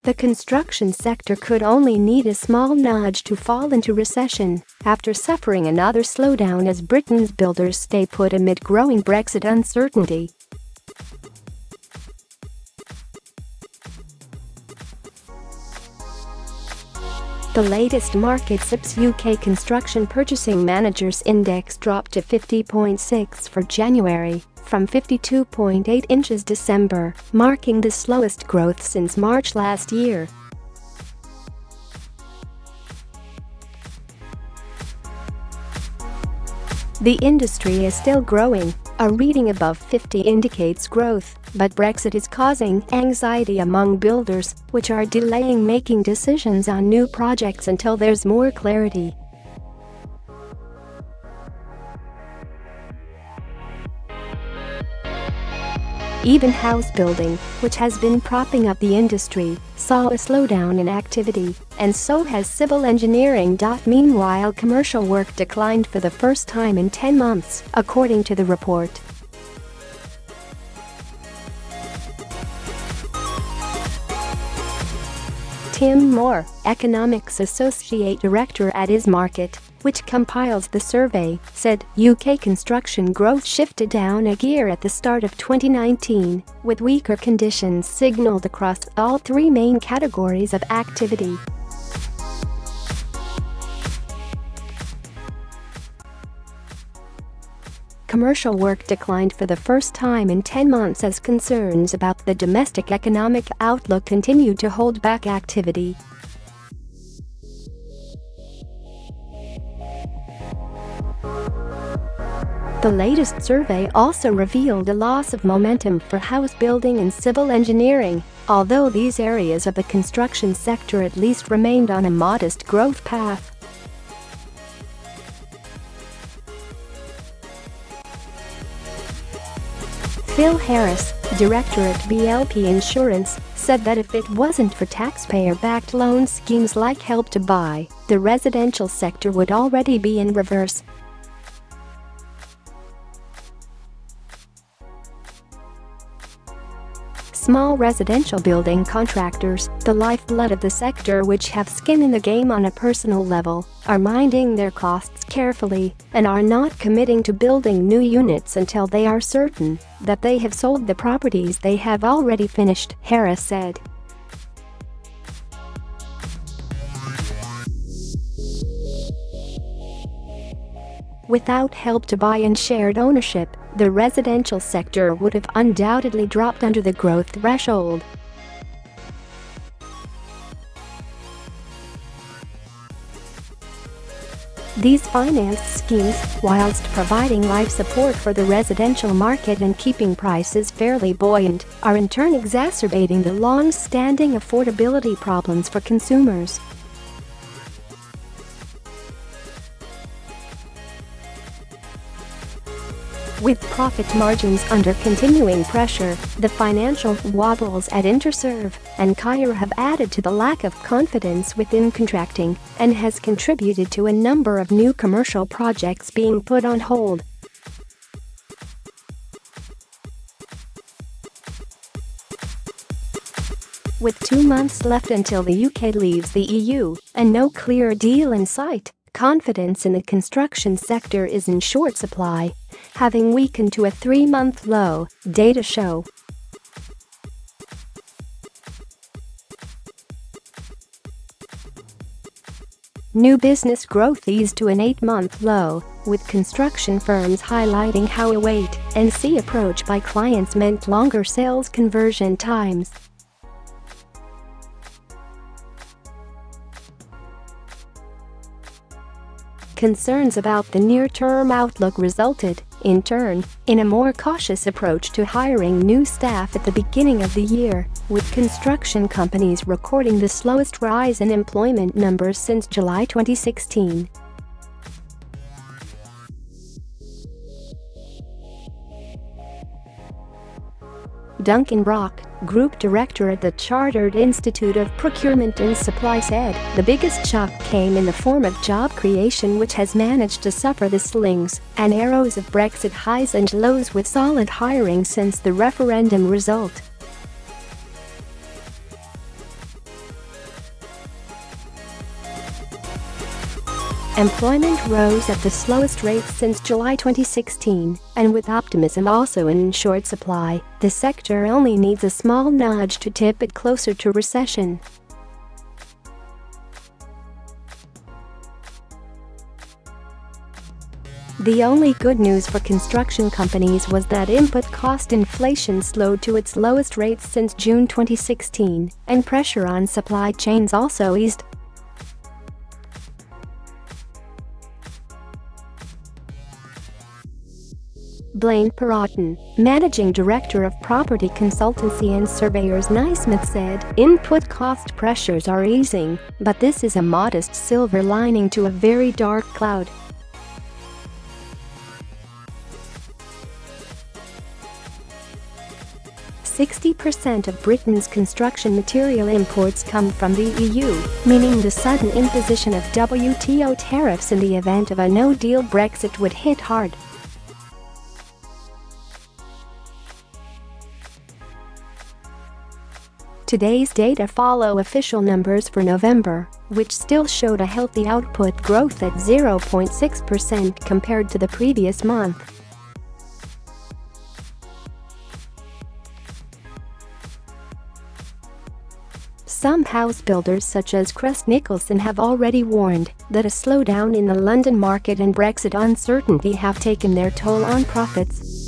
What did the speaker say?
The construction sector could only need a small nudge to fall into recession after suffering another slowdown as Britain's builders stay put amid growing Brexit uncertainty. The latest Markit CIPS UK Construction Purchasing Managers Index dropped to 50.6 for January, from 52.8 in December, marking the slowest growth since March last year. The industry is still growing. A reading above 50 indicates growth, but Brexit is causing anxiety among builders, which are delaying making decisions on new projects until there's more clarity. Even house building, which has been propping up the industry, saw a slowdown in activity, and so has civil engineering. Meanwhile, commercial work declined for the first time in 10 months, according to the report. Tim Moore, Economics Associate Director at Markit, which compiles the survey, said UK construction growth shifted down a gear at the start of 2019, with weaker conditions signaled across all three main categories of activity. Commercial work declined for the first time in 10 months as concerns about the domestic economic outlook continued to hold back activity. The latest survey also revealed a loss of momentum for house building and civil engineering, although these areas of the construction sector at least remained on a modest growth path. Phil Harris, director at BLP Insurance, said that if it wasn't for taxpayer-backed loan schemes like Help to Buy, the residential sector would already be in reverse. Small residential building contractors, the lifeblood of the sector which have skin in the game on a personal level, are minding their costs carefully and are not committing to building new units until they are certain that they have sold the properties they have already finished, Harris said. Without Help to Buy and shared ownership, the residential sector would have undoubtedly dropped under the growth threshold. These finance schemes, whilst providing life support for the residential market and keeping prices fairly buoyant, are in turn exacerbating the long-standing affordability problems for consumers. With profit margins under continuing pressure, the financial wobbles at Interserve and Kyer have added to the lack of confidence within contracting and has contributed to a number of new commercial projects being put on hold. With 2 months left until the UK leaves the EU and no clear deal in sight, confidence in the construction sector is in short supply, having weakened to a 3-month low, data show. New business growth eased to an 8-month low, with construction firms highlighting how a wait-and-see approach by clients meant longer sales conversion times. Concerns about the near-term outlook resulted, in turn, in a more cautious approach to hiring new staff at the beginning of the year, with construction companies recording the slowest rise in employment numbers since July 2016. Duncan Brock, Group Director at the Chartered Institute of Procurement and Supply said, "The biggest shock came in the form of job creation, which has managed to suffer the slings and arrows of Brexit highs and lows with solid hiring since the referendum result." Employment rose at the slowest rate since July 2016, and with optimism also in short supply, the sector only needs a small nudge to tip it closer to recession. The only good news for construction companies was that input cost inflation slowed to its lowest rates since June 2016, and pressure on supply chains also eased. Blaine Perrotin, Managing Director of Property Consultancy and Surveyors Naismith said, "Input cost pressures are easing, but this is a modest silver lining to a very dark cloud." "60% of Britain's construction material imports come from the EU, meaning the sudden imposition of WTO tariffs in the event of a no-deal Brexit would hit hard." Today's data follow official numbers for November, which still showed a healthy output growth at 0.6% compared to the previous month. Some house builders such as Crest Nicholson have already warned that a slowdown in the London market and Brexit uncertainty have taken their toll on profits.